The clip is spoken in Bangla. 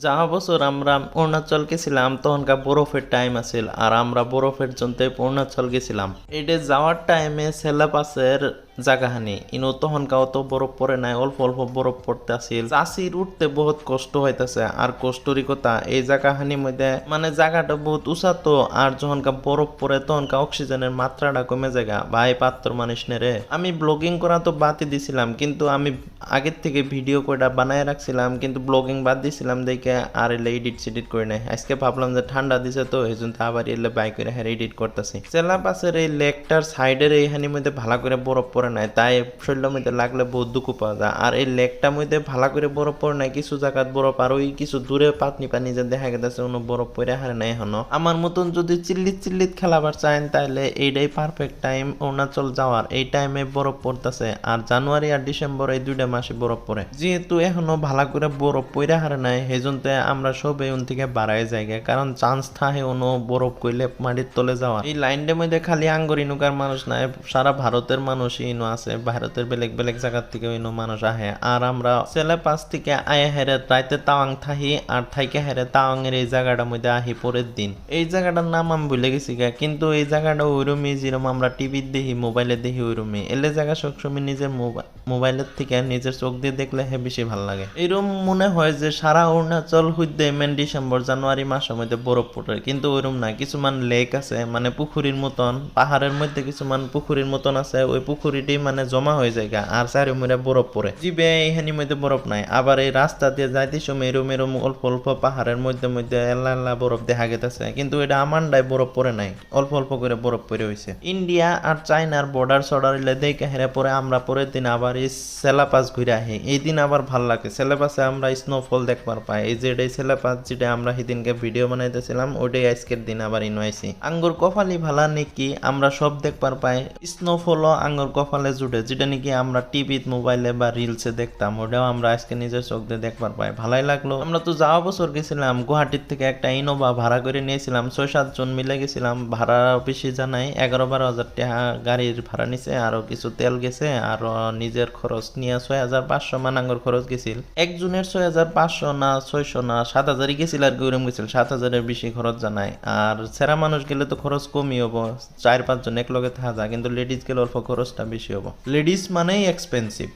যাওয়া বছর আমরা অরুণাচল গেছিলাম, তখনকার বরফের টাইম আছিল আর আমরা বরফের জন্য অরুণাচল গেছিলাম। এটা যাওয়ার টাইমে সেলাপাসের জায়গাহানি ইনো তখনকাও তো বরফ পড়ে নাই, অল্প অল্প বরফ পড়তে আসিল। চাষির উঠতে বহুত কষ্ট হইতেছে। আর কষ্টরই কথা এই জায়গাহানির মধ্যে মানে জায়গাটা বহুত উঁচা তো, আর যখনকার বরফ পড়ে তখনকার অক্সিজেনের মাত্রাটা কমে জায়গা ভাই পাত্র মানুষ রে। আমি ব্লগিং করা তো বাদই দিছিলাম, কিন্তু আমি আগের থেকে ভিডিও কয়টা বানায় রাখছিলাম, কিন্তু ব্লগিং বাদ দিছিলাম দেখে আর এলে এডিট সেডিট করে নাই। আজকে ভাবলাম যে ঠান্ডা দিছে তো এই জন্য আবার এলে বাইক করে হ্যাঁ এডিট করতেছি। চেলাপাসের এই লেকটার সাইডের এইখানির মধ্যে ভালো করে বরফ পড়ে নাই, তাই শরীরের মধ্যে লাগলে বহুত দুঃখ পাওয়া যায়। আর এই লেকটার মধ্যে ভালো করে বরফ পড়ে নাই, কিছু জায়গাত বরফ আর ওই কিছু দূরে পানি পানি যে দেখা গেছে কোনো বরফ পড়ে হারে নাই এখনো। আমার মতন যদি চিল্লিত খেলাবার চান তাহলে এইটাই পারফেক্ট টাইম অরুণাচল যাওয়ার। এই টাইমে বরফ পড়তেছে, আর জানুয়ারি আর ডিসেম্বর এই দুইটা মাসে বরফ পড়ে। যেহেতু এখনো ভালো করে বরফ পড়ে হারে নাই সেজন্য আমরা সবে উন থেকে বাড়াই জায়গা, কারণ চান্স থাকে অন্য বরফ কইলে মাটির তলে যাওয়া। এই লাইনটার মধ্যে খালি আঙ্গরি নুকার মানুষ নাই, সারা ভারতের মানুষই ইনো আছে, ভারতের বেলেগ বেলেগ জায়গার থেকে ইনো মানুষ আহে। আর আমরা চেলাপাস থেকে আয়া হেরে রাইতে তাওয়াং থাহি, আর থাইকে হেরে তাওয়াং এর এই জায়গাটার মধ্যে আহি পরের দিন। এই জায়গাটার নাম আমি ভুলে গেছি গা, কিন্তু এই জায়গাটা ওইরমই যেরকম আমরা টিভির দেখি মোবাইলে দেখি ওইরমই। এলে জায়গা সবসময় নিজের মোবাইলের থেকে নিজের চোখ দিয়ে দেখলে হে বেশি ভালো লাগে। এরকম মনে হয় যে সারা অরুণাচল হইতে মেন ডিসেম্বর জানুয়ারি মাসের মধ্যে বরফ পড়ে, কিন্তু ওইরকম না। কিছুমান লেক আছে মানে পুকুরির মতন, পাহাড়ের মধ্যে কিছুমান পুকুরির মতন আছে, ওই পুকুরিটি মানে জমা হয়ে যায় আর চারি মুড়ে বরফ পড়ে। জিবে এইখানির মধ্যে বরফ নাই। আবার এই রাস্তা দিয়ে যাইতে সময় এরম অল্প অল্প পাহাড়ের মধ্যে মধ্যে এল্লা বরফ দেখা গেতেছে, কিন্তু এটা আমান্ডায় বরফ পড়ে নাই, অল্প অল্প করে বরফ পড়ে হয়েছে। ইন্ডিয়া আর চাইনার বর্ডার সর্ডার দেখে হেরে পরে আমরা পরের দিন আবার এই সেলাপাস ঘুরে আহি। এই দিন আবার ভাল লাগে। সেলাপাসে আমরা স্নোফল দেখবার পাই। এই যে এটাই সেলাপাস যেটা আমরা সেদিনকে ভিডিও বানাইতেছিলাম, ওইটাই আজকের দিন আবার ইনওয়াইছি। আঙ্গুর কপালি ভালা নাকি আমরা সব দেখবার পাই। স্নোফলও আঙ্গুর কপালে জুড়ে, যেটা নাকি আমরা টিভিতে মোবাইলে বা রিলসে দেখতাম, ওটাও আমরা আজকে নিজের চোখ দিয়ে দেখবার পাই। ভালাই লাগলো। আমরা তো যাওয়া বছর গেছিলাম গুয়াহাটির থেকে একটা ইনোভা ভাড়া করে নিয়েছিলাম, 6-7 জন মিলে গেছিলাম। ভাড়া বেশি জানাই 11-12 হাজার টাকা গাড়ির ভাড়া নিছে, আরো কিছু তেল গেছে, আর নিজের খরচ নিয়ে 6500 মান আঙ্গুর খরচ গেছিল। একজনের 6500 না 600 না 7000 গেছিল, আর গৌরম গেছিল 7000-এর বেশি খরচ জানাই। আর সেরা মানুষ গেলে তো খরচ কমই হবো, 4-5 জন এক লগে থাকা যায়, কিন্তু লেডিস গেলে অল্প খরচটা বেশি হবো। লেডিস মানেই এক্সপেন্সিভ।